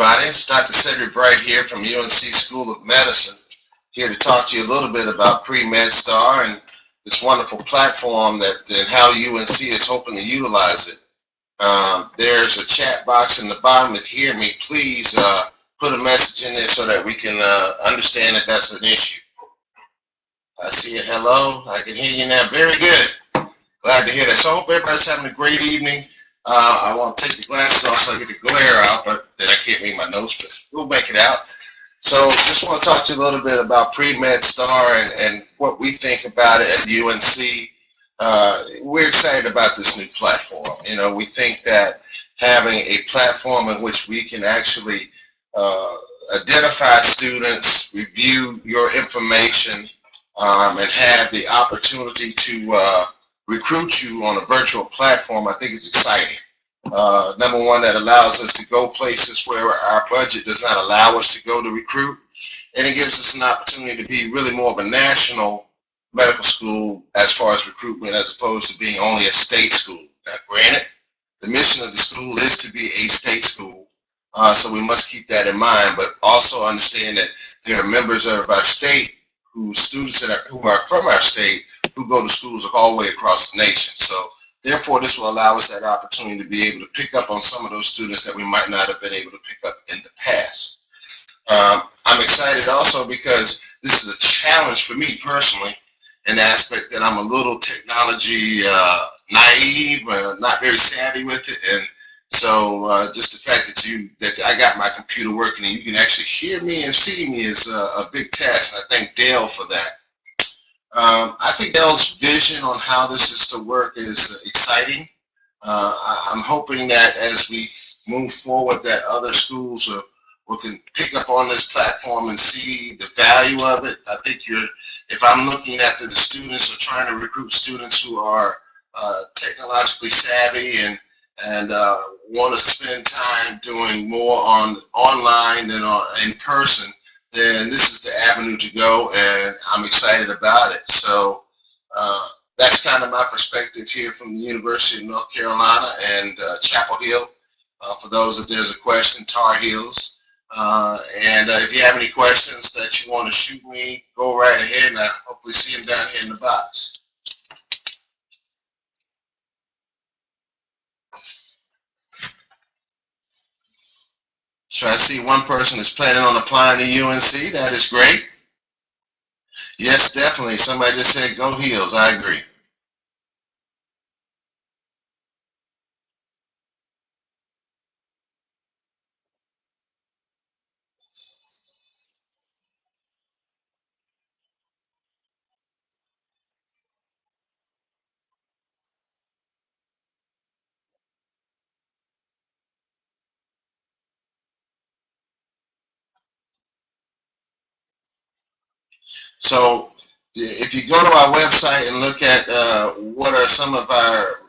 everybody. It's Dr. Cedric Bright here from UNC School of Medicine, here to talk to you a little bit about PreMed StAR and this wonderful platform and how UNC is hoping to utilize it. There's a chat box in the bottom. If you hear me, please put a message in there so that we can understand that that's an issue. I see a hello. I can hear you now. Very good. Glad to hear that. So I hope everybody's having a great evening. I want to take the glasses off so I get the glare out, but then I can't read my notes, but we'll make it out. So just want to talk to you a little bit about PreMed StAR and what we think about it at UNC. We're excited about this new platform. You know, we think that having a platform in which we can actually identify students, review your information, and have the opportunity to recruit you on a virtual platform, I think is exciting. Number one, that allows us to go places where our budget does not allow us to go to recruit, and it gives us an opportunity to be really more of a national medical school as far as recruitment, as opposed to being only a state school. Now, granted, the mission of the school is to be a state school, so we must keep that in mind, but also understand that there are members of our state students who are from our state who go to schools all the way across the nation. So therefore, this will allow us that opportunity to be able to pick up on some of those students that we might not have been able to pick up in the past. I'm excited also because this is a challenge for me personally, in the aspect that I'm a little technology naive, not very savvy with it, and so just the fact that I got my computer working and you can actually hear me and see me is a big task. And I thank Dale for that. I think Dale's vision on how this is to work is exciting. I'm hoping that as we move forward that other schools can pick up on this platform and see the value of it. I think if I'm looking at the students or trying to recruit students who are technologically savvy and want to spend time doing more online than in person, then this is the avenue to go, and I'm excited about it. So that's kind of my perspective here from the University of North Carolina and Chapel Hill. For those, if there's a question, Tar Heels. And if you have any questions that you want to shoot me, go right ahead, and I hopefully see them down here in the box. So I see one person is planning on applying to UNC. That is great. Yes, definitely. Somebody just said go Heels. I agree. So if you go to our website and look at what are some of our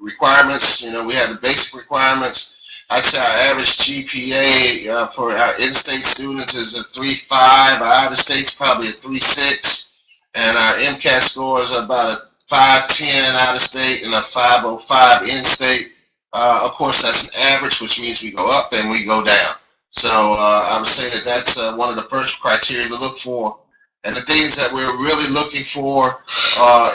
requirements, you know, we have the basic requirements. I'd say our average GPA for our in-state students is a 3.5. Our out-of-state's probably a 3.6, and our MCAT score is about a 5.10 out-of-state and a 5.05 in-state. Of course, that's an average, which means we go up and we go down. So I would say that that's one of the first criteria to look for. And the things that we're really looking for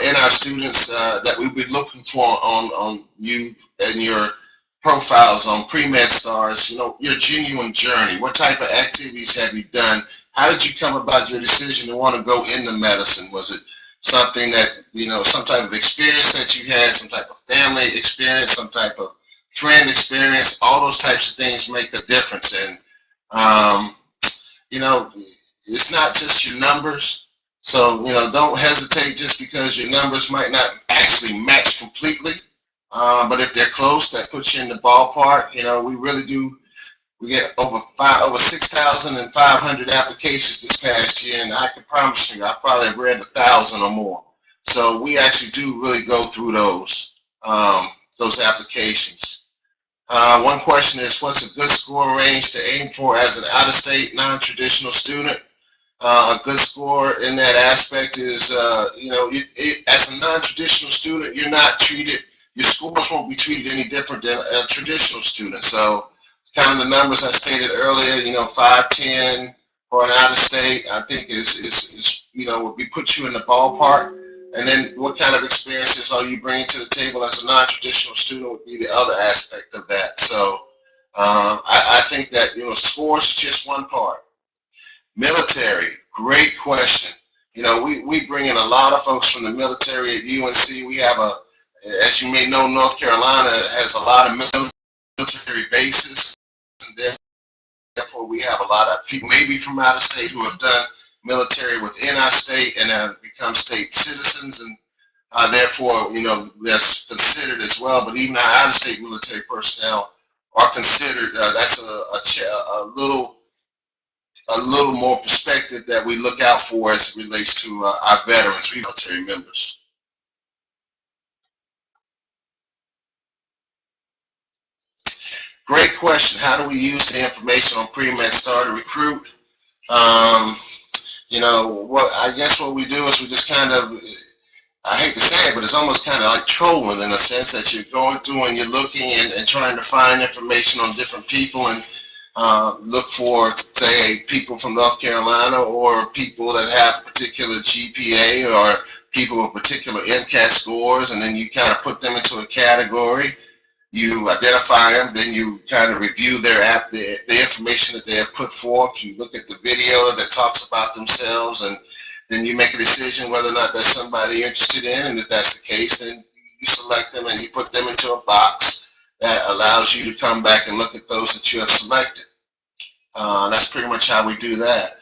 in our students that we'll be looking for on you and your profiles on PreMed StARs, you know, your genuine journey. What type of activities have you done? How did you come about your decision to want to go into medicine? Was it something that, you know, some type of experience that you had, some type of family experience, some type of friend experience? All those types of things make a difference. And, you know, it's not just your numbers. So, you know, don't hesitate just because your numbers might not actually match completely. But if they're close, that puts you in the ballpark. You know, we really do. We get over 6,500 applications this past year, and I can promise you, I probably have read 1,000 or more. So we actually do really go through those applications. One question is, what's a good score range to aim for as an out-of-state, non-traditional student? A good score in that aspect is, you know, as a non-traditional student, you're not treated, your scores won't be treated any different than a traditional student. So kind of the numbers I stated earlier, 510 for an out of state, I think is would put you in the ballpark. And then what kind of experiences are you bringing to the table as a non-traditional student would be the other aspect of that. So I think that, scores is just one part. Military, great question. We bring in a lot of folks from the military at UNC. We have as you may know, North Carolina has a lot of military bases, and therefore we have a lot of people maybe from out of state who have done military within our state and have become state citizens, and therefore, that's considered as well. But even our out-of-state military personnel are considered. That's a little more perspective that we look out for as it relates to our veterans, military members. Great question. How do we use the information on PreMed StAR to recruit? I guess what we do is we just kind of, I hate to say it, but it's almost kind of like trolling in a sense that you're going through and you're looking and trying to find information on different people and look for, say, people from North Carolina or people that have a particular GPA or people with particular MCAT scores, and then you kind of put them into a category. You identify them, then you kind of review the information that they have put forth. You look at the video that talks about themselves, and then you make a decision whether or not that's somebody you're interested in. And if that's the case, then you select them and you put them into a box that allows you to come back and look at those that you have selected. That's pretty much how we do that.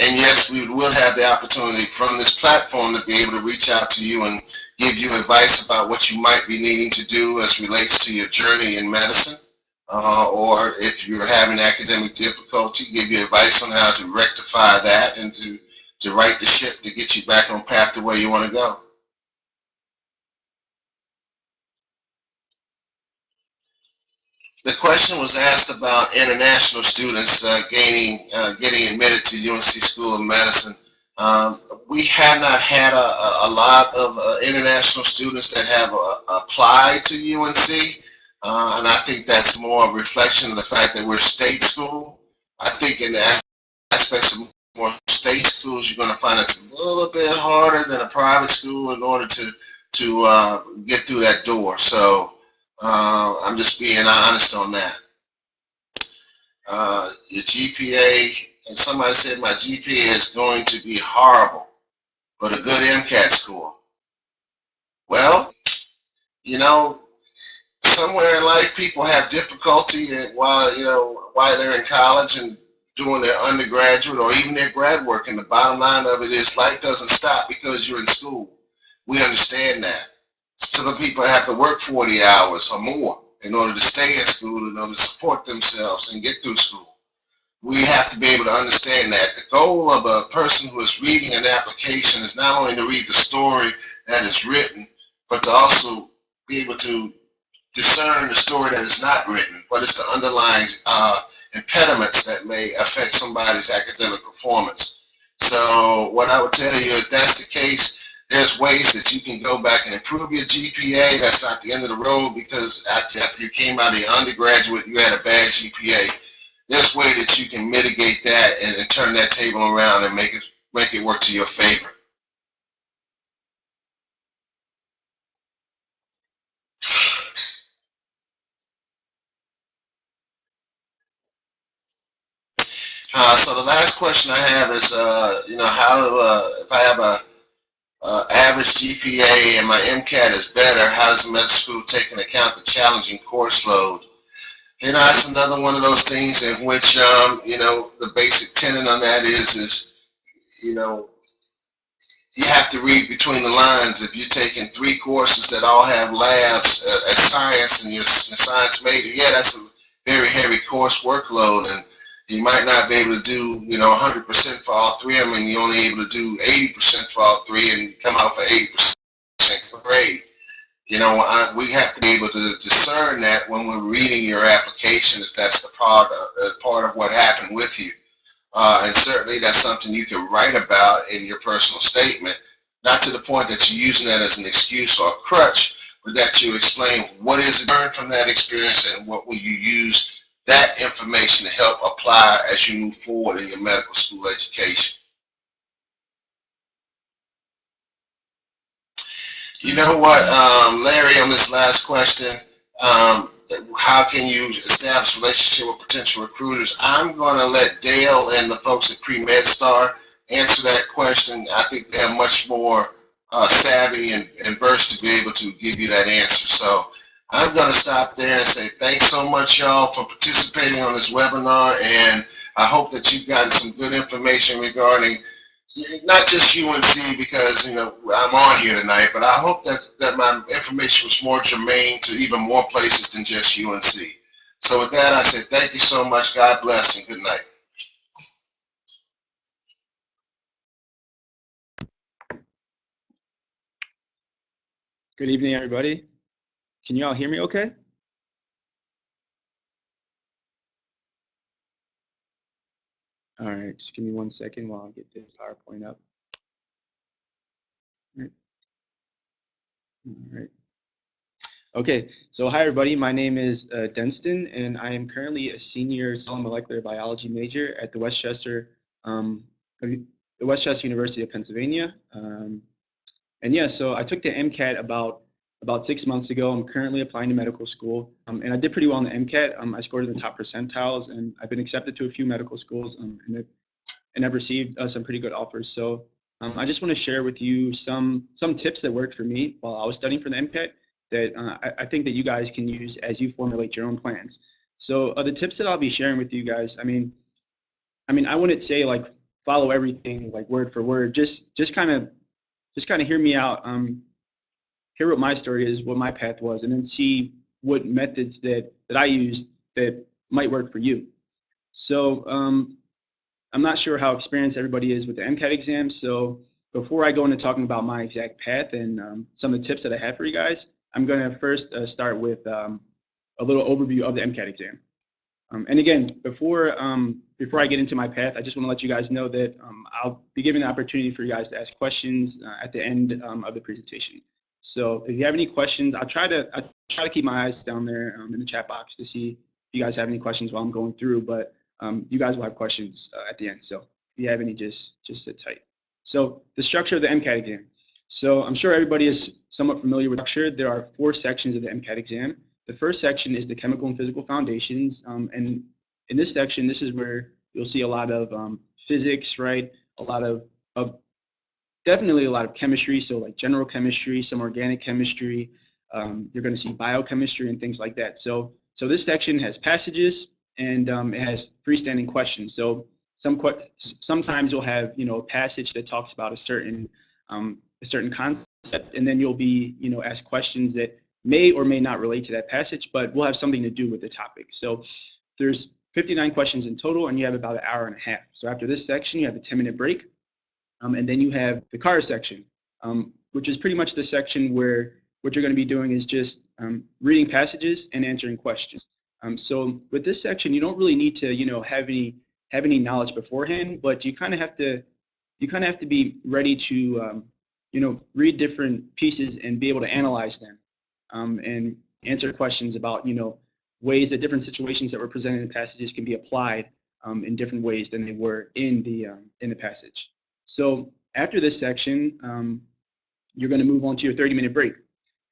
And yes, we will have the opportunity from this platform to be able to reach out to you and give you advice about what you might be needing to do as relates to your journey in medicine. Or if you're having academic difficulty, give you advice on how to rectify that and to right the ship to get you back on path to where you want to go. The question was asked about international students getting admitted to UNC School of Medicine. We have not had a lot of international students that have applied to UNC, and I think that's more a reflection of the fact that we're state school. I think in the aspects of more state schools, you're going to find it's a little bit harder than a private school in order to get through that door. So I'm just being honest on that. Your GPA, and somebody said my GPA is going to be horrible, but a good MCAT score. Well, somewhere in life people have difficulty while they're in college and doing their undergraduate or even their grad work, and the bottom line of it is life doesn't stop because you're in school. We understand that. Some people have to work 40 hours or more in order to stay in school, in order to support themselves and get through school. We have to be able to understand that. The goal of a person who is reading an application is not only to read the story that is written, but to also be able to discern the story that is not written. What is the underlying impediments that may affect somebody's academic performance? So what I would tell you is that's the case. There's ways that you can go back and improve your GPA. That's not the end of the road because after you came out of your undergraduate, you had a bad GPA. There's a way that you can mitigate that and turn that table around and make it work to your favor. So the last question I have is, if I have a average GPA and my MCAT is better, how does the medical school take into account the challenging course load? That's another one of those things in which, the basic tenet on that is, you have to read between the lines. If you're taking 3 courses that all have labs as science and you're a science major, yeah, that's a very heavy course workload, and you might not be able to do, 100% for all 3 of them, and you're only able to do 80% for all 3 and come out for 80% grade. We have to be able to discern that when we're reading your application, if that's the part of what happened with you. And certainly that's something you can write about in your personal statement, not to the point that you're using that as an excuse or a crutch, but that you explain what is learned from that experience and what will you use that information to help apply as you move forward in your medical school education. You know what, Larry, on this last question, how can you establish a relationship with potential recruiters? I'm going to let Dale and the folks at PreMed StAR answer that question. I think they're much more savvy and versed to be able to give you that answer. So I'm going to stop there and say thanks so much, y'all, for participating on this webinar, and I hope that you've gotten some good information regarding not just UNC, because I'm on here tonight, but I hope that my information was more germane to even more places than just UNC. So with that, I say thank you so much. God bless and good night. Good evening, everybody. Can you all hear me okay? All right, just give me 1 second while I get this PowerPoint up. All right. Okay, so hi everybody, my name is Denston, and I am currently a senior cell and molecular biology major at the Westchester University of Pennsylvania. And yeah, so I took the MCAT about 6 months ago. I'm currently applying to medical school, and I did pretty well on the MCAT. I scored in the top percentiles, and I've been accepted to a few medical schools, and I've received some pretty good offers. So I just want to share with you some tips that worked for me while I was studying for the MCAT that I think that you guys can use as you formulate your own plans. So the tips that I'll be sharing with you guys, I mean, I wouldn't say like follow everything like word for word. Just kind of hear me out. Hear what my story is, what my path was, and then see what methods that I used that might work for you. So I'm not sure how experienced everybody is with the MCAT exam. So before I go into talking about my exact path and some of the tips that I have for you guys, I'm going to first start with a little overview of the MCAT exam. And again, before I get into my path, I just want to let you guys know that I'll be giving the opportunity for you guys to ask questions at the end of the presentation. So if you have any questions, I try to keep my eyes down there in the chat box to see if you guys have any questions while I'm going through. But you guys will have questions at the end. So if you have any, just sit tight. So the structure of the MCAT exam. So I'm sure everybody is somewhat familiar with the structure. There are 4 sections of the MCAT exam. The first section is the chemical and physical foundations, and in this section, this is where you'll see a lot of physics, right? Definitely a lot of chemistry, so like general chemistry, some organic chemistry. You're going to see biochemistry and things like that. So this section has passages, and it has freestanding questions. So sometimes you'll have a passage that talks about a certain concept, and then you'll be asked questions that may or may not relate to that passage, but will have something to do with the topic. So there's 59 questions in total, and you have about an hour and a half. So after this section, you have a 10-minute break, and then you have the CAR section, which is pretty much the section where what you're going to be doing is just reading passages and answering questions. So with this section, you don't really need to have any knowledge beforehand, but you kind of have to be ready to read different pieces and be able to analyze them. And answer questions about ways that different situations that were presented in passages can be applied in different ways than they were in the passage. So after this section, you're going to move on to your 30-minute break,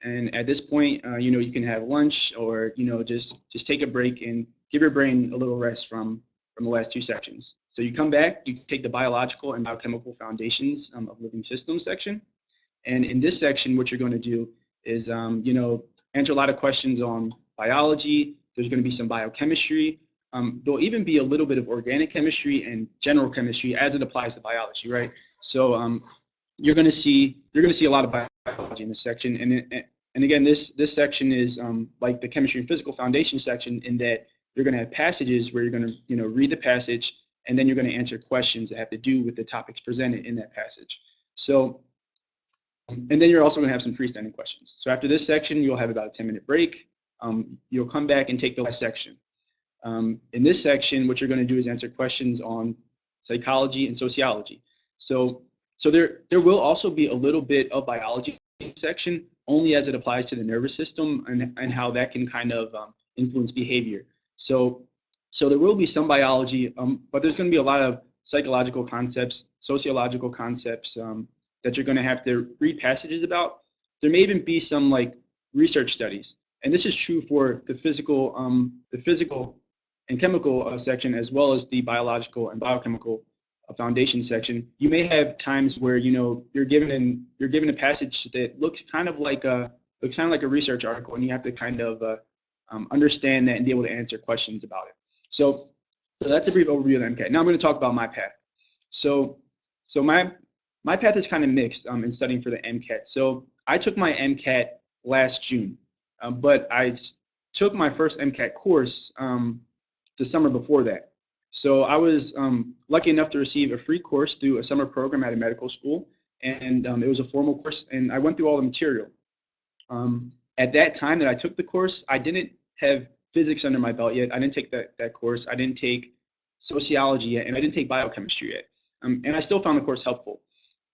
and at this point, you can have lunch or just take a break and give your brain a little rest from the last 2 sections. So you come back, you take the biological and biochemical foundations of living systems section, and in this section, what you're going to do is answer a lot of questions on biology. There's going to be some biochemistry. There'll even be a little bit of organic chemistry and general chemistry as it applies to biology, right? So you're going to see a lot of biology in this section, and again, this section is like the chemistry and physical foundation section, in that you're going to have passages where you're going to read the passage, and then you're going to answer questions that have to do with the topics presented in that passage. So. And then you're also going to have some freestanding questions. So after this section, you'll have about a 10-minute break. You'll come back and take the last section. In this section, what you're going to do is answer questions on psychology and sociology. So there will also be a little bit of biology section, only as it applies to the nervous system and how that can kind of influence behavior. So there will be some biology, but there's going to be a lot of psychological concepts, sociological concepts that you're going to have to read passages about. There may even be some like research studies, and this is true for the physical and chemical section, as well as the biological and biochemical foundation section. You may have times where you're given a passage that looks kind of like a research article, and you have to kind of understand that and be able to answer questions about it. So that's a brief overview of the MCAT. Now I'm going to talk about my path. So my path is kind of mixed in studying for the MCAT. So I took my MCAT last June, but I took my first MCAT course the summer before that. So I was lucky enough to receive a free course through a summer program at a medical school, and it was a formal course, and I went through all the material. At that time that I took the course, I didn't have physics under my belt yet. I didn't take that course. I didn't take sociology yet, and I didn't take biochemistry yet. And I still found the course helpful.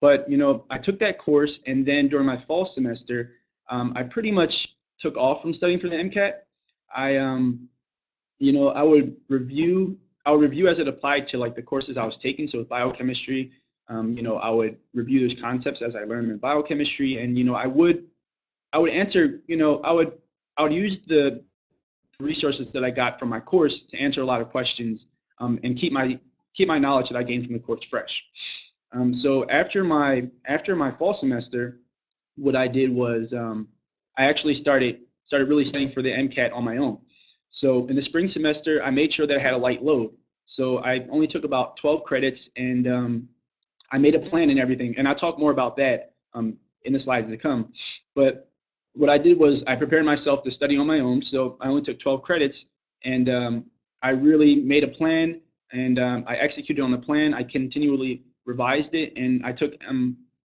But I took that course, and then during my fall semester, I pretty much took off from studying for the MCAT. I would review as it applied to like the courses I was taking. So with biochemistry, I would review those concepts as I learned them in biochemistry, and I would answer, I would use the resources that I got from my course to answer a lot of questions and keep my knowledge that I gained from the course fresh. So after my fall semester, what I did was I actually started really studying for the MCAT on my own. So in the spring semester, I made sure that I had a light load. So I only took about 12 credits, and I made a plan and everything. And I'll talk more about that in the slides to come. But what I did was I prepared myself to study on my own. So I only took 12 credits, and I really made a plan, and I executed on the plan. I continually revised it, and I took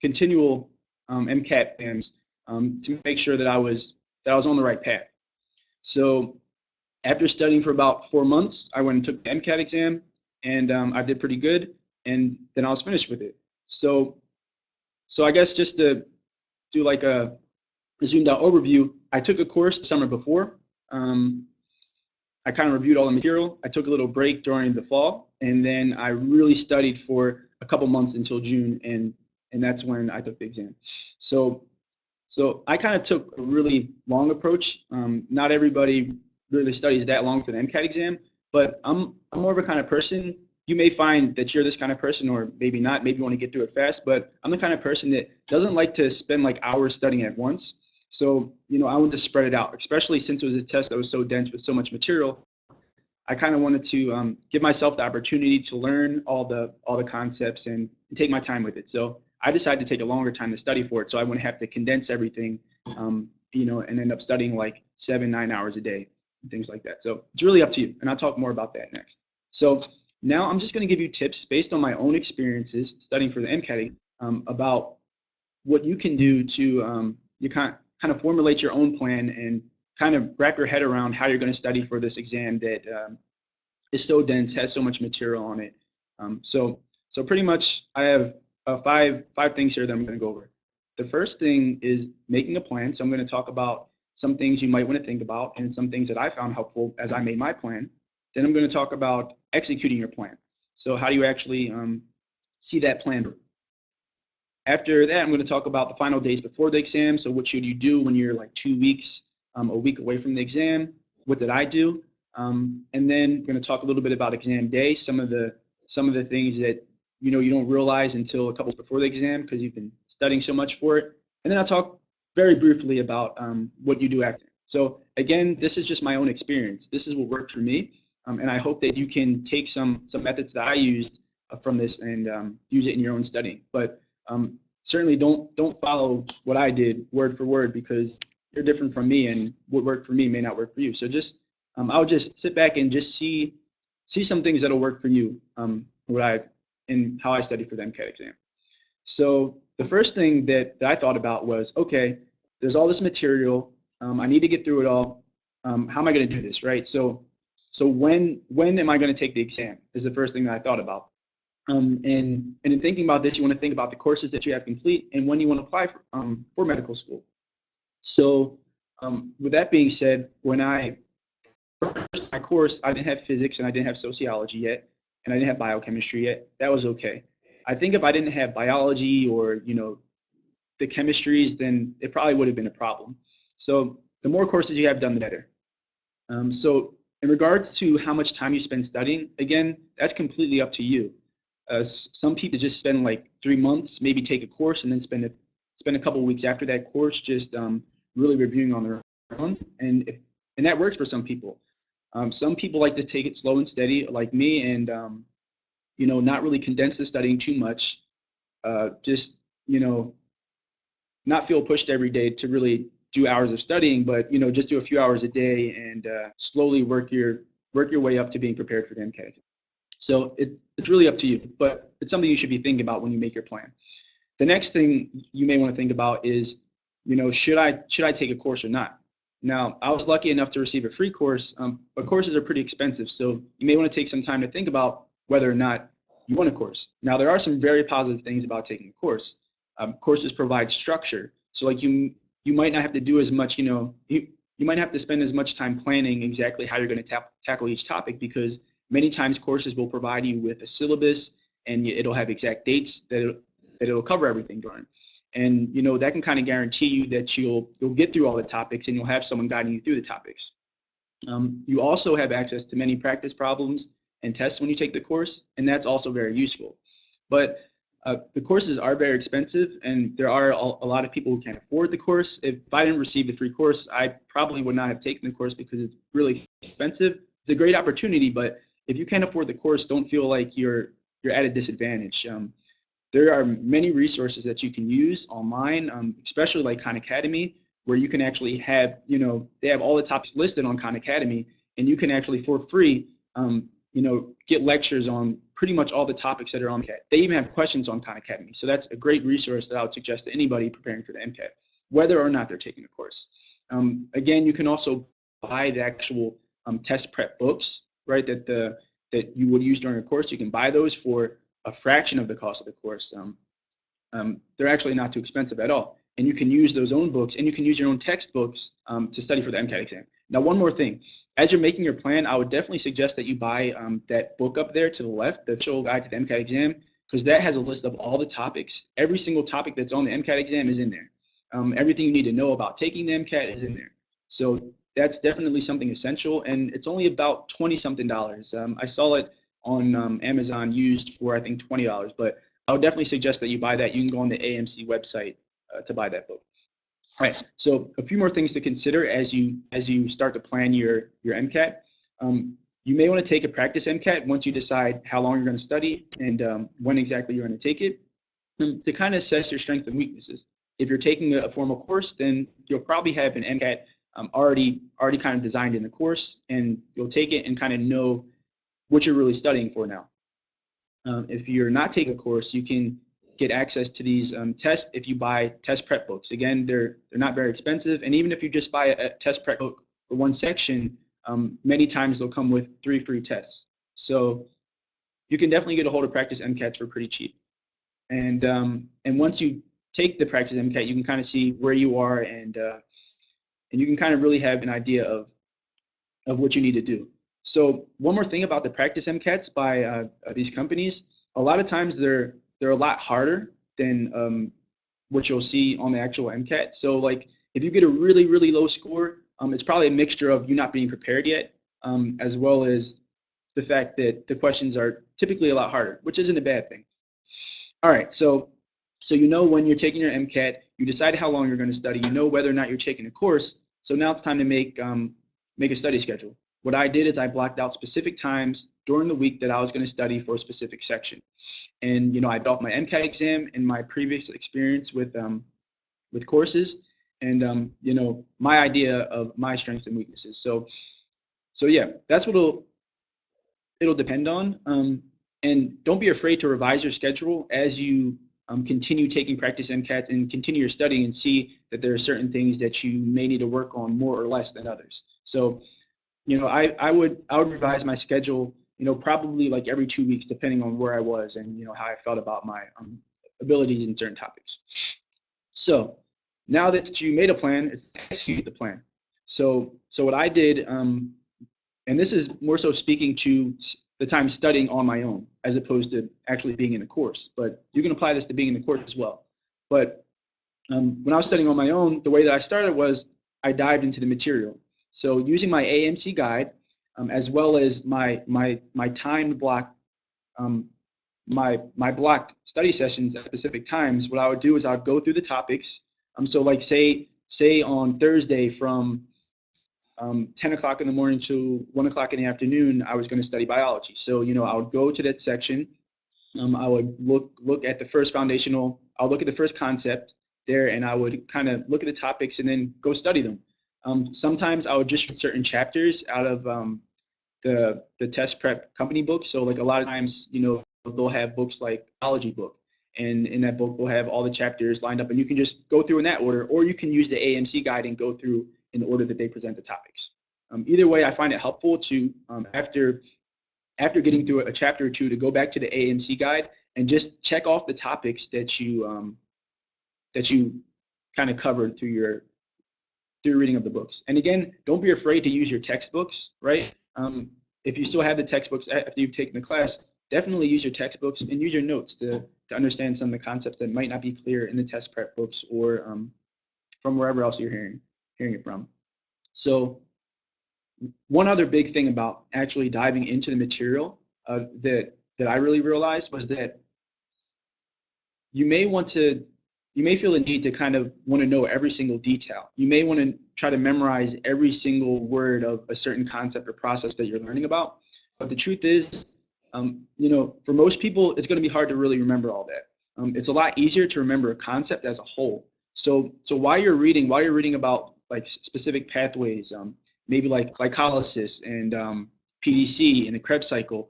continual MCAT exams to make sure that I was on the right path. So after studying for about 4 months, I went and took the MCAT exam, and I did pretty good, and then I was finished with it. So I guess just to do like a zoomed out overview, I took a course the summer before. I kind of reviewed all the material. I took a little break during the fall, and then I really studied for a couple months until June, and that's when I took the exam. So I kind of took a really long approach. Not everybody really studies that long for the MCAT exam, but I'm more of a kind of person. You may find that you're this kind of person, or maybe not. Maybe you want to get through it fast, but I'm the kind of person that doesn't like to spend like hours studying at once. So, I wanted to spread it out, especially since it was a test that was so dense with so much material. I kind of wanted to give myself the opportunity to learn all the concepts and take my time with it. So I decided to take a longer time to study for it, so I wouldn't have to condense everything, and end up studying like 7-9 hours a day and things like that. So it's really up to you, and I'll talk more about that next. So now I'm just going to give you tips based on my own experiences studying for the MCAT about what you can do to you kind of formulate your own plan and kind of wrap your head around how you're going to study for this exam that is so dense, has so much material on it. So pretty much I have five things here that I'm going to go over. The first thing is making a plan. So I'm going to talk about some things you might want to think about and some things that I found helpful as I made my plan. Then I'm going to talk about executing your plan. So how do you actually see that plan? After that, I'm going to talk about the final days before the exam. So what should you do when you're like 2 weeks, a week away from the exam? What did I do? And then I'm going to talk a little bit about exam day, some of the things that you don't realize until a couple weeks before the exam because you've been studying so much for it. And then I'll talk very briefly about what you do after. So again, this is just my own experience. This is what worked for me, and I hope that you can take some methods that I used from this and use it in your own studying. But certainly don't follow what I did word for word because you're different from me, and what worked for me may not work for you. So just I'll just sit back and just see some things that'll work for you. And how I studied for the MCAT exam. So the first thing that I thought about was, okay, there's all this material. I need to get through it all. How am I going to do this, right? So when am I going to take the exam is the first thing that I thought about. And in thinking about this, you want to think about the courses that you have complete and when you want to apply for medical school. So with that being said, when I first my course, I didn't have physics and I didn't have sociology yet, and I didn't have biochemistry yet. That was okay. I think if I didn't have biology or the chemistries, then it probably would have been a problem. So the more courses you have done, the better. So in regards to how much time you spend studying, again, that's completely up to you. Some people just spend like 3 months, maybe take a course, and then spend a couple of weeks after that course just really reviewing on their own, and that works for some people. Some people like to take it slow and steady, like me, and not really condense the studying too much. Just not feel pushed every day to really do hours of studying, but just do a few hours a day and slowly work your way up to being prepared for the MCAT. So it's really up to you, but it's something you should be thinking about when you make your plan. The next thing you may want to think about is, should I take a course or not? Now, I was lucky enough to receive a free course, but courses are pretty expensive, so you may want to take some time to think about whether or not you want a course. Now, there are some very positive things about taking a course. Courses provide structure, so like you might not have to do as much, you might have to spend as much time planning exactly how you're going to tackle each topic, because many times courses will provide you with a syllabus and it'll have exact dates that it'll cover everything during. And that can kind of guarantee you that you'll get through all the topics and you'll have someone guiding you through the topics. You also have access to many practice problems and tests when you take the course, and that's also very useful. But the courses are very expensive, and there are a lot of people who can't afford the course. If I didn't receive the free course, I probably would not have taken the course because it's really expensive. It's a great opportunity, but if you can't afford the course, don't feel like you're at a disadvantage. There are many resources that you can use online, especially like Khan Academy, where you can actually have, they have all the topics listed on Khan Academy, and you can actually, for free, get lectures on pretty much all the topics that are on MCAT. They even have questions on Khan Academy. So that's a great resource that I would suggest to anybody preparing for the MCAT, whether or not they're taking the course. Again, you can also buy the actual test prep books, right, that you would use during a course. You can buy those for a fraction of the cost of the course. They're actually not too expensive at all. And you can use those own books, and you can use your own textbooks to study for the MCAT exam. Now, one more thing. As you're making your plan, I would definitely suggest that you buy that book up there to the left, the Official Guide to the MCAT Exam, because that has a list of all the topics. Every single topic that's on the MCAT exam is in there. Everything you need to know about taking the MCAT is in there. So that's definitely something essential, and it's only about $20-something. I saw it on Amazon used for, I think, $20, but I would definitely suggest that you buy that. You can go on the AMC website to buy that book. All right, so a few more things to consider as you start to plan your MCAT. You may want to take a practice MCAT once you decide how long you're going to study and when exactly you're going to take it, to kind of assess your strengths and weaknesses. If you're taking a formal course, then you'll probably have an MCAT already kind of designed in the course, and you'll take it and kind of know what you're really studying for now. If you're not taking a course, you can get access to these tests if you buy test prep books. Again, they're not very expensive, and even if you just buy a test prep book for one section, many times they'll come with 3 free tests. So you can definitely get a hold of practice MCATs for pretty cheap. And once you take the practice MCAT, you can kind of see where you are, and you can kind of really have an idea of what you need to do. So one more thing about the practice MCATs by these companies, a lot of times they're a lot harder than what you'll see on the actual MCAT. So like if you get a really, really low score, it's probably a mixture of you not being prepared yet, as well as the fact that the questions are typically a lot harder, which isn't a bad thing. All right, so when you're taking your MCAT, you decide how long you're going to study, you know whether or not you're taking a course. So now it's time to make a study schedule. What I did is I blocked out specific times during the week that I was going to study for a specific section. And I built my MCAT exam and my previous experience with courses, and my idea of my strengths and weaknesses. So yeah, that's what it'll depend on. And don't be afraid to revise your schedule as you continue taking practice MCATs and continue your studying, and see that there are certain things that you may need to work on more or less than others. So I would revise my schedule, probably like every 2 weeks, depending on where I was and how I felt about my abilities in certain topics. So now that you made a plan, it's to execute the plan. So what I did, and this is more so speaking to the time studying on my own as opposed to actually being in a course, but you can apply this to being in the course as well. But when I was studying on my own, the way that I started was I dived into the material. So using my AMC guide, as well as my timed block, my blocked study sessions at specific times, what I would do is I would go through the topics. So like say on Thursday from 10 o'clock in the morning to 1 o'clock in the afternoon, I was going to study biology. So, I would go to that section. I would look at the first foundational, I'll look at the first concept there, and I would kind of look at the topics and then go study them. Sometimes I would just read certain chapters out of the test prep company books. So like a lot of times, they'll have books like biology book, and in that book, they'll have all the chapters lined up, and you can just go through in that order, or you can use the AMC guide and go through in the order that they present the topics. Either way, I find it helpful to, after getting through a chapter or two, to go back to the AMC guide and just check off the topics that you kind of covered through reading of the books. And again, don't be afraid to use your textbooks, right? If you still have the textbooks after you've taken the class, definitely use your textbooks and use your notes to understand some of the concepts that might not be clear in the test prep books or from wherever else you're hearing it from. So one other big thing about actually diving into the material that I really realized was that you may feel the need to kind of want to know every single detail. You may want to try to memorize every single word of a certain concept or process that you're learning about. But the truth is, for most people, it's going to be hard to really remember all that. It's a lot easier to remember a concept as a whole. So while you're reading about like specific pathways, maybe like glycolysis and PDC and the Krebs cycle,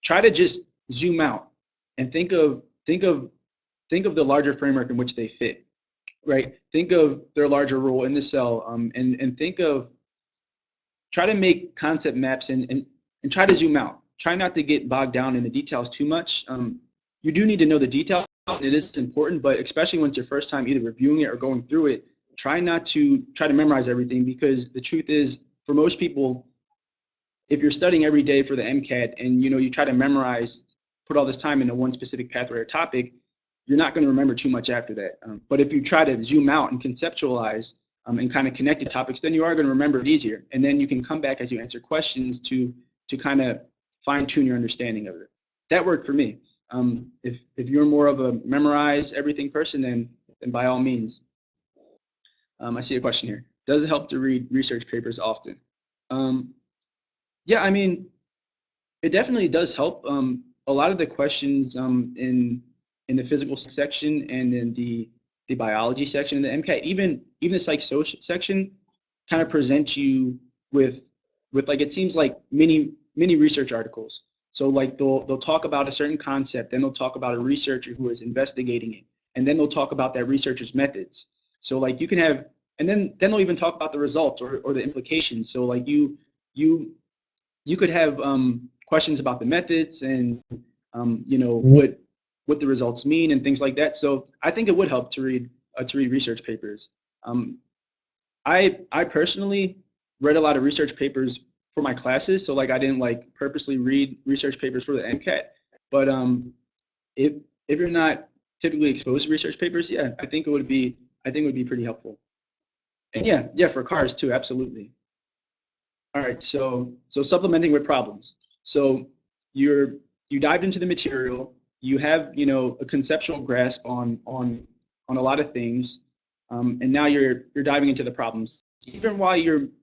try to just zoom out and think of the larger framework in which they fit, right? Think of their larger role in the cell, and try to make concept maps and try to zoom out. Try not to get bogged down in the details too much. You do need to know the details, and it is important, but especially when it's your first time either reviewing it or going through it, try to memorize everything, because the truth is, for most people, if you're studying every day for the MCAT and you try to memorize, put all this time into one specific pathway or topic, you're not going to remember too much after that. But if you try to zoom out and conceptualize and kind of connect the topics, then you are going to remember it easier. And then you can come back as you answer questions to kind of fine-tune your understanding of it. That worked for me. If you're more of a memorize everything person, then by all means. I see a question here. Does it help to read research papers often? Yeah, I mean, it definitely does help. A lot of the questions in the physical section and in the biology section in the MCAT, even the psych social section, kind of present you with like, it seems like mini research articles. So like they'll talk about a certain concept, then they'll talk about a researcher who is investigating it, and then they'll talk about that researcher's methods. So like you can have, and then they'll even talk about the results or the implications. So like you could have questions about the methods and what the results mean and things like that. So I think it would help to read research papers. I personally read a lot of research papers for my classes, so like I didn't like purposely read research papers for the MCAT. But if you're not typically exposed to research papers, yeah, I think it would be pretty helpful. And yeah, for cars too, absolutely. All right, so supplementing with problems. So you dived into the material, you have a conceptual grasp on a lot of things, and now you're diving into the problems. Even while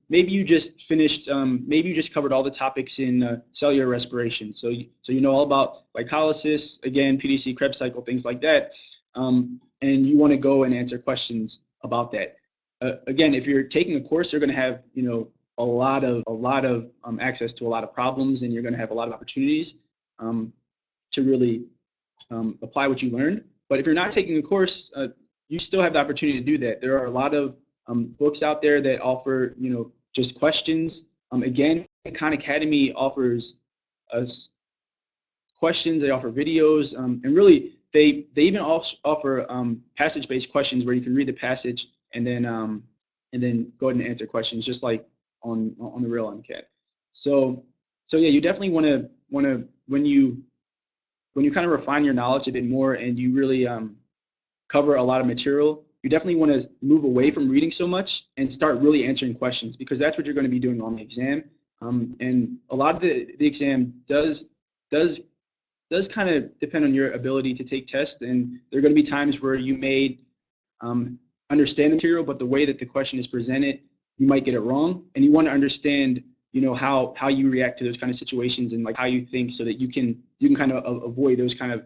maybe you just finished, maybe you just covered all the topics in cellular respiration. So you know all about glycolysis, again, PDC, Krebs cycle, things like that, and you want to go and answer questions about that. Again, if you're taking a course, you're going to have a lot of access to a lot of problems, and you're going to have a lot of opportunities to really apply what you learned. But if you're not taking a course, you still have the opportunity to do that. There are a lot of books out there that offer just questions. Again, Khan Academy offers us questions. They offer videos, and really they even offer passage-based questions where you can read the passage and then go ahead and answer questions just like on the real MCAT. So yeah, you definitely want to when you kind of refine your knowledge a bit more and you really cover a lot of material, you definitely want to move away from reading so much and start really answering questions, because that's what you're going to be doing on the exam. And a lot of the exam does kind of depend on your ability to take tests, and there are going to be times where you may understand the material, but the way that the question is presented, you might get it wrong, and you want to understand, you know, how you react to those kind of situations and like how you think, so that you can kind of avoid those kind of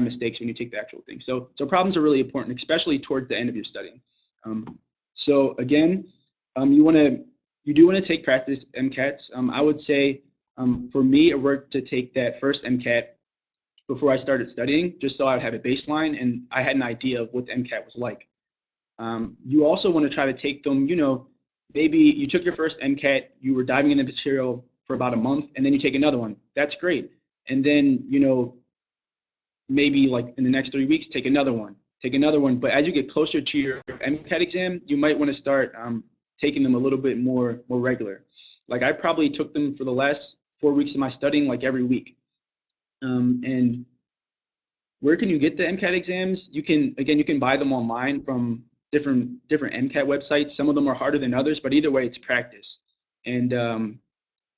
mistakes when you take the actual thing. So problems are really important, especially towards the end of your studying. So again, you do want to take practice MCATs. I would say for me, it worked to take that first MCAT before I started studying, just so I would have a baseline and I had an idea of what the MCAT was like. You also want to try to take them, you know, maybe you took your first MCAT, you were diving into material for about a month, and then you take another one. That's great. And then, you know, maybe like in the next 3 weeks, take another one. But as you get closer to your MCAT exam, you might want to start taking them a little bit more regular. Like I probably took them for the last 4 weeks of my studying, like every week. And where can you get the MCAT exams? You can buy them online from different MCAT websites. Some of them are harder than others, but either way, it's practice. And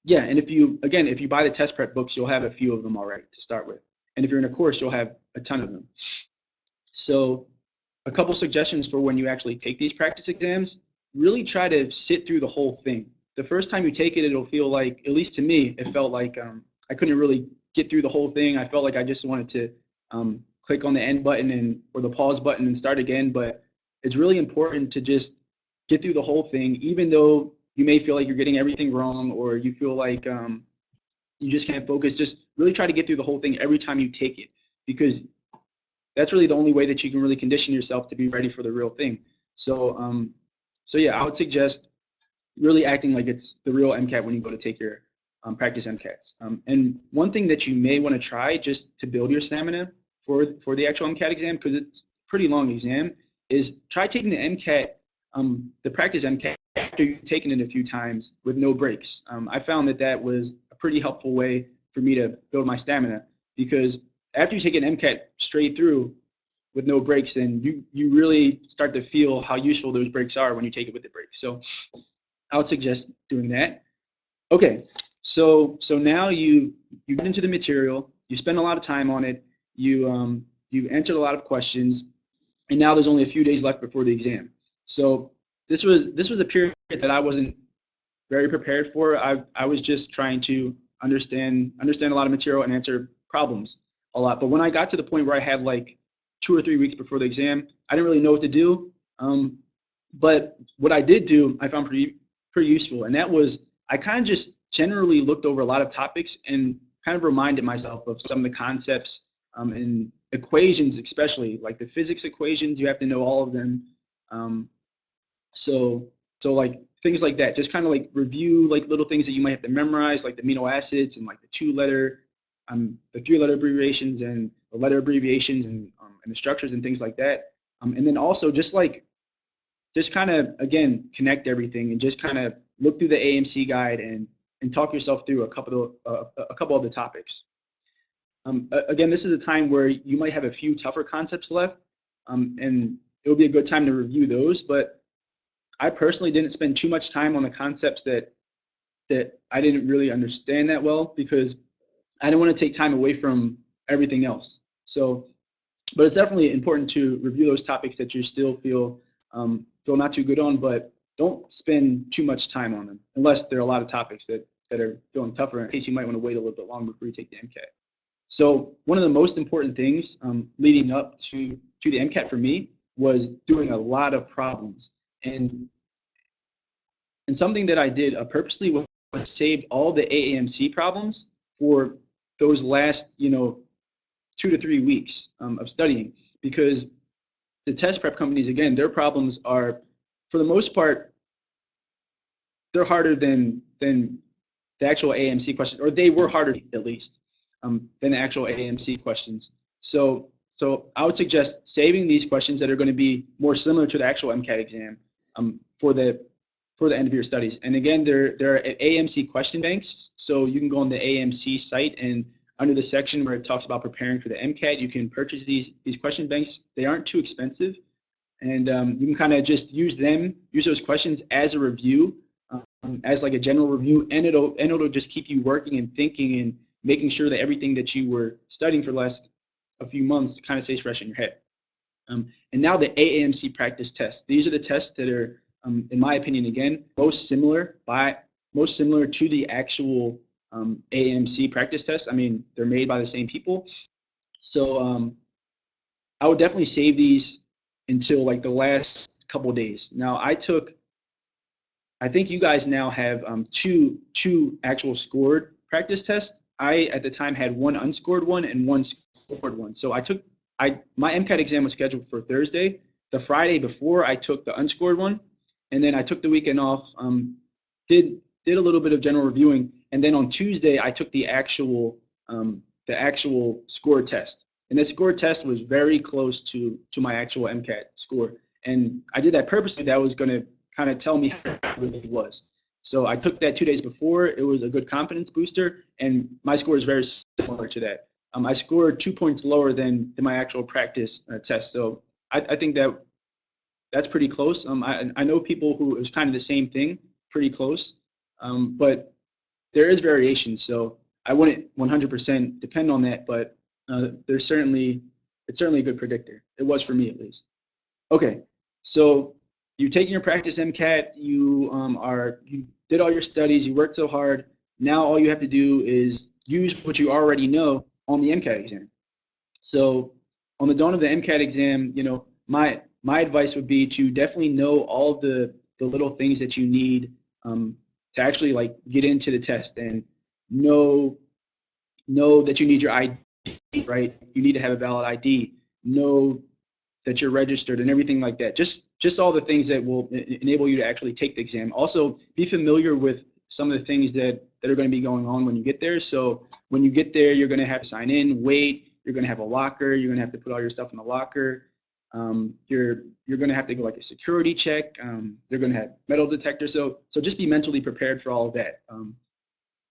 yeah, and if you buy the test prep books, you'll have a few of them already to start with. And if you're in a course, you'll have a ton of them. So a couple suggestions for when you actually take these practice exams: really try to sit through the whole thing. The first time you take it, it'll feel like, at least to me, it felt like I couldn't really get through the whole thing. I felt like I just wanted to click on the end button or the pause button and start again. But it's really important to just get through the whole thing, even though you may feel like you're getting everything wrong, or you feel like you just can't focus. Just really try to get through the whole thing every time you take it, because that's really the only way that you can really condition yourself to be ready for the real thing. So yeah, I would suggest really acting like it's the real MCAT when you go to take your practice MCATs. And one thing that you may want to try, just to build your stamina for the actual MCAT exam, because it's a pretty long exam, is try taking the MCAT, the practice MCAT, after you've taken it a few times with no breaks. I found that was a pretty helpful way for me to build my stamina, because after you take an MCAT straight through with no breaks, then you really start to feel how useful those breaks are when you take it with the breaks. So I would suggest doing that. Okay, so now you get into the material, you spend a lot of time on it, you answered a lot of questions, and now there's only a few days left before the exam. So this was a period that I wasn't very prepared for. I was just trying to understand a lot of material and answer problems a lot. But when I got to the point where I had like 2 or 3 weeks before the exam, I didn't really know what to do. But what I did do, I found pretty useful, and that was I kind of just generally looked over a lot of topics and kind of reminded myself of some of the concepts and equations, especially like the physics equations. You have to know all of them. So like things like that, just kind of like review like little things that you might have to memorize, like the amino acids and like the 3-letter abbreviations and the letter abbreviations and the structures and things like that. And then also just kind of, again, connect everything and just kind of look through the AMC guide and talk yourself through a couple of the topics. Again, this is a time where you might have a few tougher concepts left, and it will be a good time to review those. But I personally didn't spend too much time on the concepts that I didn't really understand that well, because I didn't want to take time away from everything else. So, but it's definitely important to review those topics that you still feel not too good on, but don't spend too much time on them unless there are a lot of topics that are feeling tougher, in case you might want to wait a little bit longer before you take the MCAT. So one of the most important things leading up to the MCAT for me was doing a lot of problems. And something that I did purposely was saved all the AAMC problems for those last 2 to 3 weeks of studying, because the test prep companies, again, their problems are, for the most part, they're harder than the actual AAMC questions, or they were harder at least than the actual AAMC questions. So So I would suggest saving these questions that are going to be more similar to the actual MCAT exam for the end of your studies. And again, they're at AMC question banks. So you can go on the AMC site, and under the section where it talks about preparing for the MCAT, you can purchase these question banks. They aren't too expensive, and you can kind of just use those questions as a review, as like a general review, and it'll just keep you working and thinking and making sure that everything that you were studying for the last a few months kind of stays fresh in your head. And now the AAMC practice tests. These are the tests that are, in my opinion, again, most similar to the actual AAMC practice tests. I mean, they're made by the same people. So I would definitely save these until like the last couple of days. Now I think you guys now have two actual scored practice tests. I, at the time, had one unscored one and one scored one. So my MCAT exam was scheduled for Thursday. The Friday before, I took the unscored one, and then I took the weekend off, did a little bit of general reviewing, and then on Tuesday, I took the actual score test. And the score test was very close to my actual MCAT score. And I did that purposely. That was going to kind of tell me how it really was. So I took that 2 days before. It was a good confidence booster, and my score is very similar to that. I scored 2 points lower than my actual practice test. So I think that's pretty close. I know people who it was kind of the same thing, pretty close, but there is variation. So I wouldn't 100% depend on that, but it's certainly a good predictor. It was for me, at least. Okay, so you've taken your practice MCAT, you did all your studies, you worked so hard. Now all you have to do is use what you already know on the MCAT exam. So on the dawn of the MCAT exam, my advice would be to definitely know all the little things that you need to actually like get into the test, and know that you need your ID, right? You need to have a valid ID. Know that you're registered and everything like that. Just all the things that will enable you to actually take the exam. Also, be familiar with some of the things that are going to be going on when you get there. So when you get there, you're going to have to sign in, wait. You're going to have a locker. You're going to have to put all your stuff in the locker. You're going to have to go like a security check. They're going to have metal detectors. So just be mentally prepared for all of that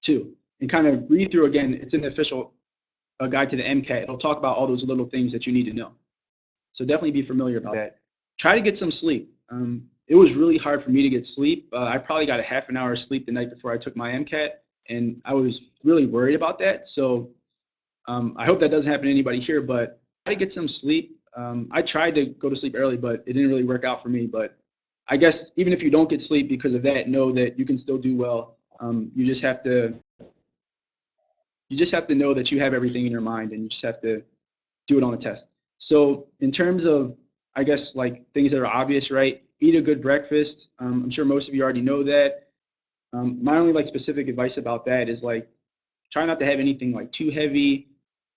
too. And kind of read through again. It's in the official guide to the MCAT. It'll talk about all those little things that you need to know. So definitely be familiar about that. Try to get some sleep. It was really hard for me to get sleep. I probably got a half an hour of sleep the night before I took my MCAT, and I was really worried about that. So I hope that doesn't happen to anybody here, but try to get some sleep. I tried to go to sleep early, but it didn't really work out for me. But I guess even if you don't get sleep because of that, know that you can still do well. You just have to know that you have everything in your mind, and you just have to do it on the test. So in terms of, I guess, like things that are obvious, right? Eat a good breakfast. I'm sure most of you already know that. My only like specific advice about that is like, try not to have anything like too heavy.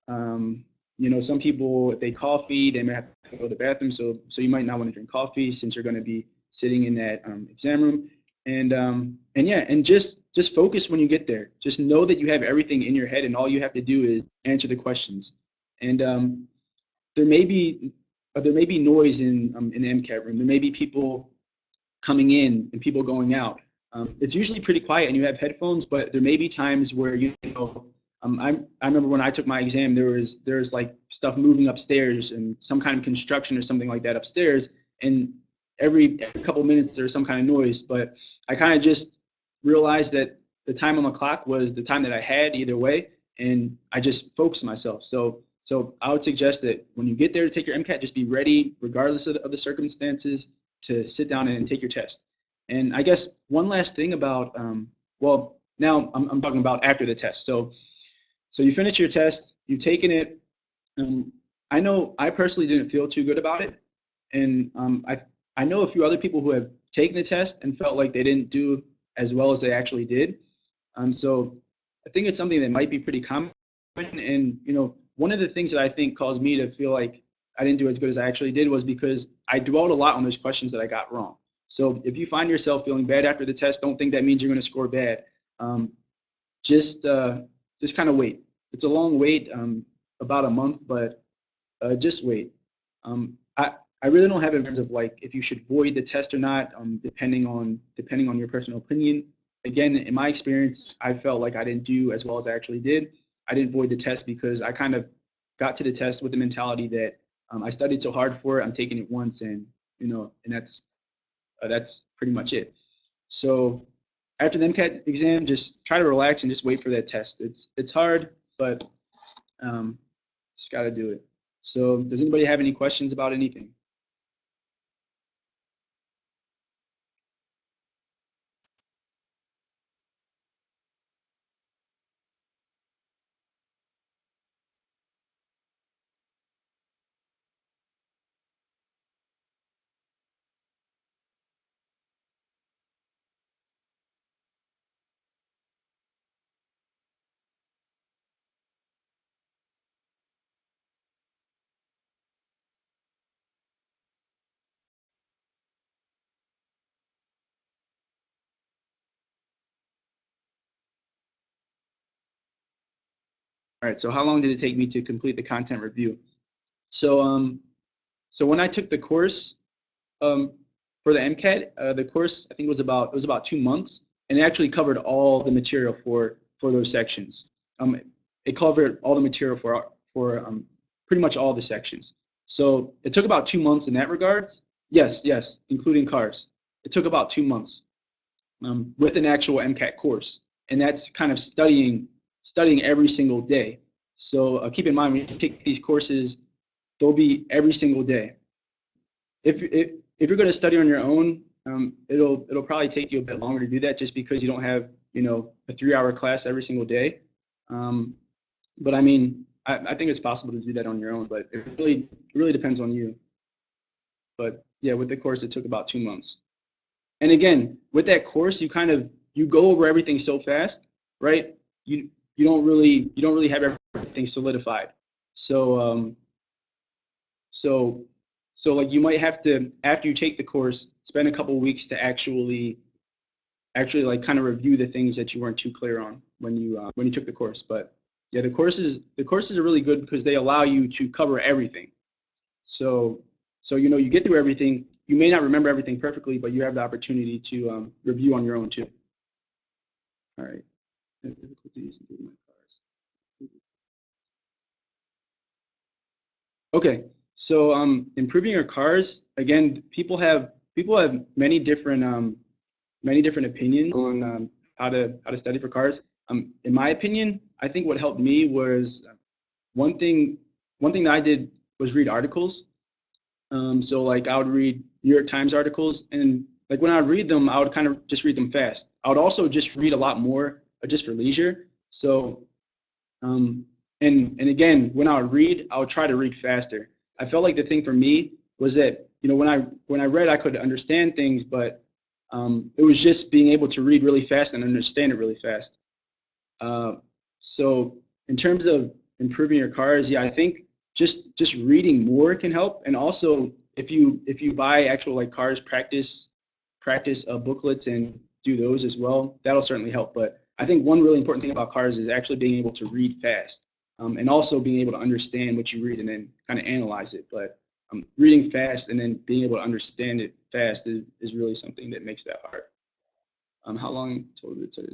Some people, if they coffee, they may have to go to the bathroom. So you might not want to drink coffee since you're going to be sitting in that exam room. And just focus when you get there. Just know that you have everything in your head, and all you have to do is answer the questions. And there may be noise in the MCAT room. There may be people coming in and people going out. It's usually pretty quiet, and you have headphones. But there may be times where I remember when I took my exam, there's like stuff moving upstairs and some kind of construction or something like that upstairs, and every couple minutes there's some kind of noise. But I kind of just realized that the time on the clock was the time that I had either way, and I just focused myself. So I would suggest that when you get there to take your MCAT, just be ready, regardless of the circumstances, to sit down and take your test. And I guess one last thing about, now I'm talking about after the test. So you finish your test, you've taken it. I know I personally didn't feel too good about it. And I know a few other people who have taken the test and felt like they didn't do as well as they actually did. So I think it's something that might be pretty common. And, one of the things that I think caused me to feel like I didn't do as good as I actually did was because I dwelled a lot on those questions that I got wrong. So if you find yourself feeling bad after the test, don't think that means you're going to score bad. Just kind of wait. It's a long wait, about a month, but just wait. I really don't have it in terms of like if you should void the test or not, depending on your personal opinion. Again, in my experience, I felt like I didn't do as well as I actually did. I didn't void the test because I kind of got to the test with the mentality that I studied so hard for it. I'm taking it once, and and that's pretty much it. So after the MCAT exam, just try to relax and just wait for that test. It's hard, but just got to do it. So does anybody have any questions about anything? All right, so how long did it take me to complete the content review? So when I took the course for the MCAT, the course I think was about 2 months, and it actually covered all the material for those sections. It covered all the material for pretty much all the sections. So it took about 2 months in that regards. Yes, including cars. It took about 2 months with an actual MCAT course, and that's kind of studying every single day. So keep in mind when you take these courses, they'll be every single day. If you're going to study on your own, it'll probably take you a bit longer to do that just because you don't have a 3-hour class every single day. But I mean, I think it's possible to do that on your own, but it really depends on you. But yeah, with the course, it took about 2 months. And again, with that course, you go over everything so fast, right? You don't really have everything solidified. So so like you might have to, after you take the course, spend a couple of weeks to actually like kind of review the things that you weren't too clear on when you took the course. But yeah, the courses are really good because they allow you to cover everything. So you get through everything. You may not remember everything perfectly, but you have the opportunity to review on your own too. All right. Okay, so improving your cars, again, people have many different opinions on how to study for cars. In my opinion, I think what helped me was one thing that I did was read articles. So like I would read New York Times articles, and like when I would read them, I would kind of just read them fast. I would also just read a lot more just for leisure. So and again, when I would read, I would try to read faster. I felt like the thing for me was that when I read, I could understand things, but it was just being able to read really fast and understand it really fast. So in terms of improving your cars, yeah, I think just reading more can help, and also if you buy actual like cars practice booklets and do those as well, that'll certainly help. But I think one really important thing about cars is actually being able to read fast, and also being able to understand what you read and then kind of analyze it. But reading fast and then being able to understand it fast is really something that makes that hard. How long total did it take?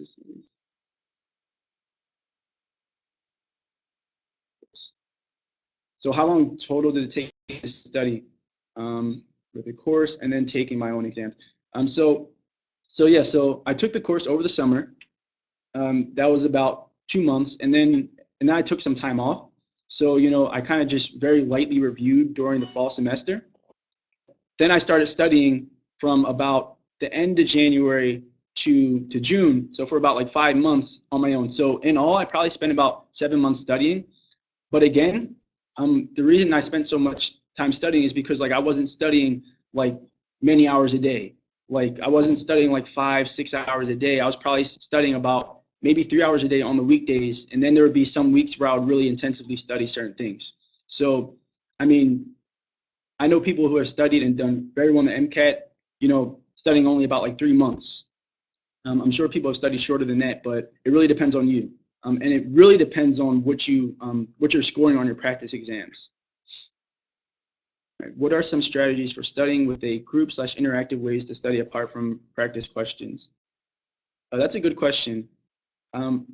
So how long total did it take to study with the course and then taking my own exams? So I took the course over the summer. That was about 2 months, and then I took some time off. So I kind of just very lightly reviewed during the fall semester. Then I started studying from about the end of January to June. So for about like 5 months on my own. So in all, I probably spent about 7 months studying. But again, the reason I spent so much time studying is because like I wasn't studying like many hours a day. Like I wasn't studying like 5-6 hours a day. I was probably studying about maybe 3 hours a day on the weekdays, and then there would be some weeks where I would really intensively study certain things. So, I mean, I know people who have studied and done very well in the MCAT, studying only about like 3 months. I'm sure people have studied shorter than that, but it really depends on you. And it really depends on what you're scoring on your practice exams. Right. What are some strategies for studying with a group/interactive ways to study apart from practice questions? That's a good question. Um,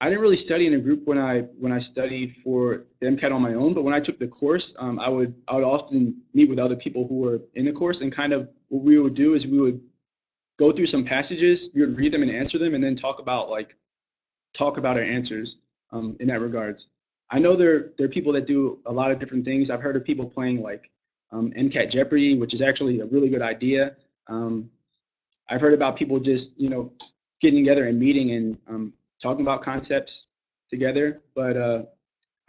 I didn't really study in a group when I studied for the MCAT on my own, but when I took the course, I would often meet with other people who were in the course, and kind of what we would do is we would go through some passages, we would read them and answer them, and then talk about our answers in that regards. I know there are people that do a lot of different things. I've heard of people playing like MCAT Jeopardy, which is actually a really good idea. I've heard about people just getting together and meeting and talking about concepts together, but I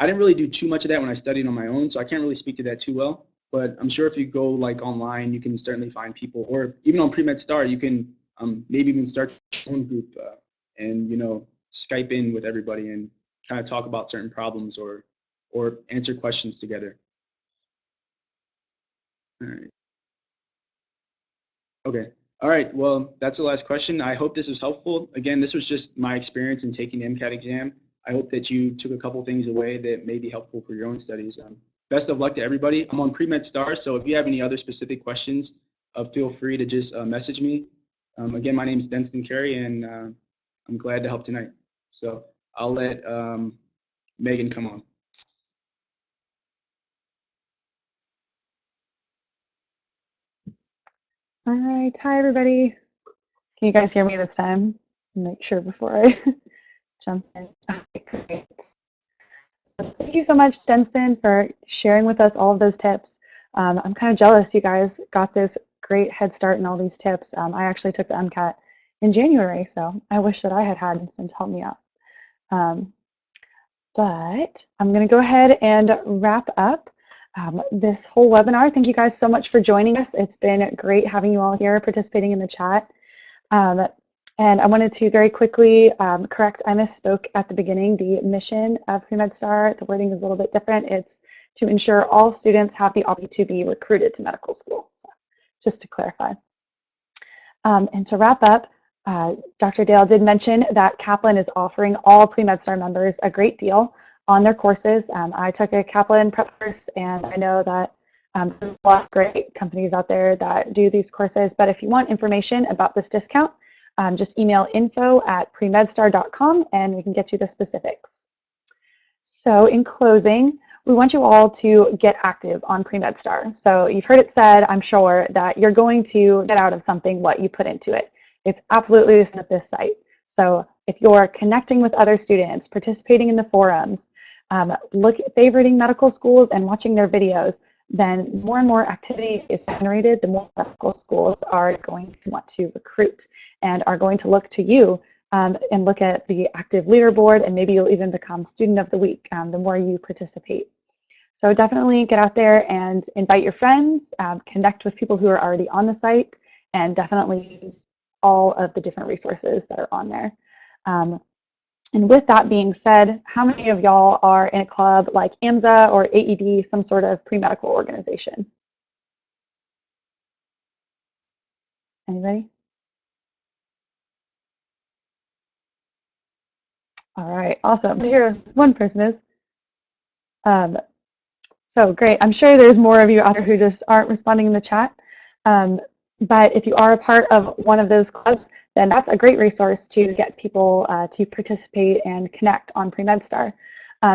didn't really do too much of that when I studied on my own, so I can't really speak to that too well. But I'm sure if you go like online, you can certainly find people, or even on PreMed StAR, you can maybe even start your own group and Skype in with everybody and kind of talk about certain problems or answer questions together. All right. Okay. All right. Well, that's the last question. I hope this was helpful. Again, this was just my experience in taking the MCAT exam. I hope that you took a couple things away that may be helpful for your own studies. Best of luck to everybody. I'm on PreMed StAR, so if you have any other specific questions, feel free to just message me. Again, my name is Denston Carey, and I'm glad to help tonight. So I'll let Megan come on. All right, hi everybody. Can you guys hear me this time? Make sure before I jump in. Okay, great. Thank you so much, Denston, for sharing with us all of those tips. I'm kind of jealous you guys got this great head start in all these tips. I actually took the MCAT in January, so I wish that I had Denston to help me out. But I'm going to go ahead and wrap up this whole webinar. Thank you guys so much for joining us. It's been great having you all here participating in the chat. And I wanted to very quickly correct, I misspoke at the beginning. The mission of PreMed StAR, the wording is a little bit different. It's to ensure all students have the opportunity to be recruited to medical school, so just to clarify. And to wrap up, Dr. Dale did mention that Kaplan is offering all PreMed StAR members a great deal on their courses. I took a Kaplan prep course, and I know that there's a lot of great companies out there that do these courses, but if you want information about this discount, just email info@premedstar.com and we can get you the specifics. So in closing, we want you all to get active on PreMed StAR. So you've heard it said, I'm sure, that you're going to get out of something what you put into it. It's absolutely the same at this site. So if you're connecting with other students, participating in the forums, favoriting medical schools and watching their videos, then more and more activity is generated, the more medical schools are going to want to recruit and are going to look to you and look at the active leaderboard, and maybe you'll even become student of the week the more you participate. So definitely get out there and invite your friends, connect with people who are already on the site, and definitely use all of the different resources that are on there. And with that being said, how many of y'all are in a club like AMSA or AED, some sort of pre-medical organization? Anybody? All right, awesome. Here, one person is. So great. I'm sure there's more of you out there who just aren't responding in the chat. But if you are a part of one of those clubs, then that's a great resource to get people to participate and connect on PreMed StAR.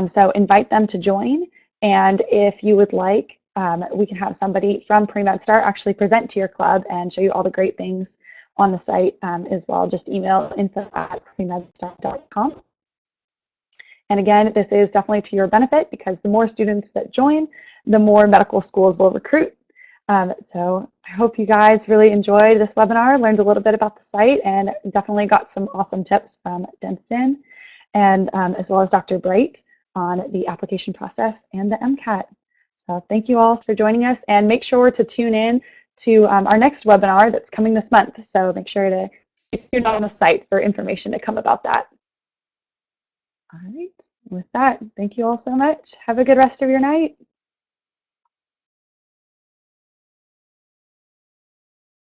So invite them to join. And if you would like, we can have somebody from PreMed StAR actually present to your club and show you all the great things on the site as well. Just email info@premedstar.com. And again, this is definitely to your benefit because the more students that join, the more medical schools will recruit. So I hope you guys really enjoyed this webinar, learned a little bit about the site, and definitely got some awesome tips from Denston and as well as Dr. Bright on the application process and the MCAT. So thank you all for joining us, and make sure to tune in to our next webinar that's coming this month. So make sure to stay tuned on the site for information to come about that. All right, with that, thank you all so much. Have a good rest of your night.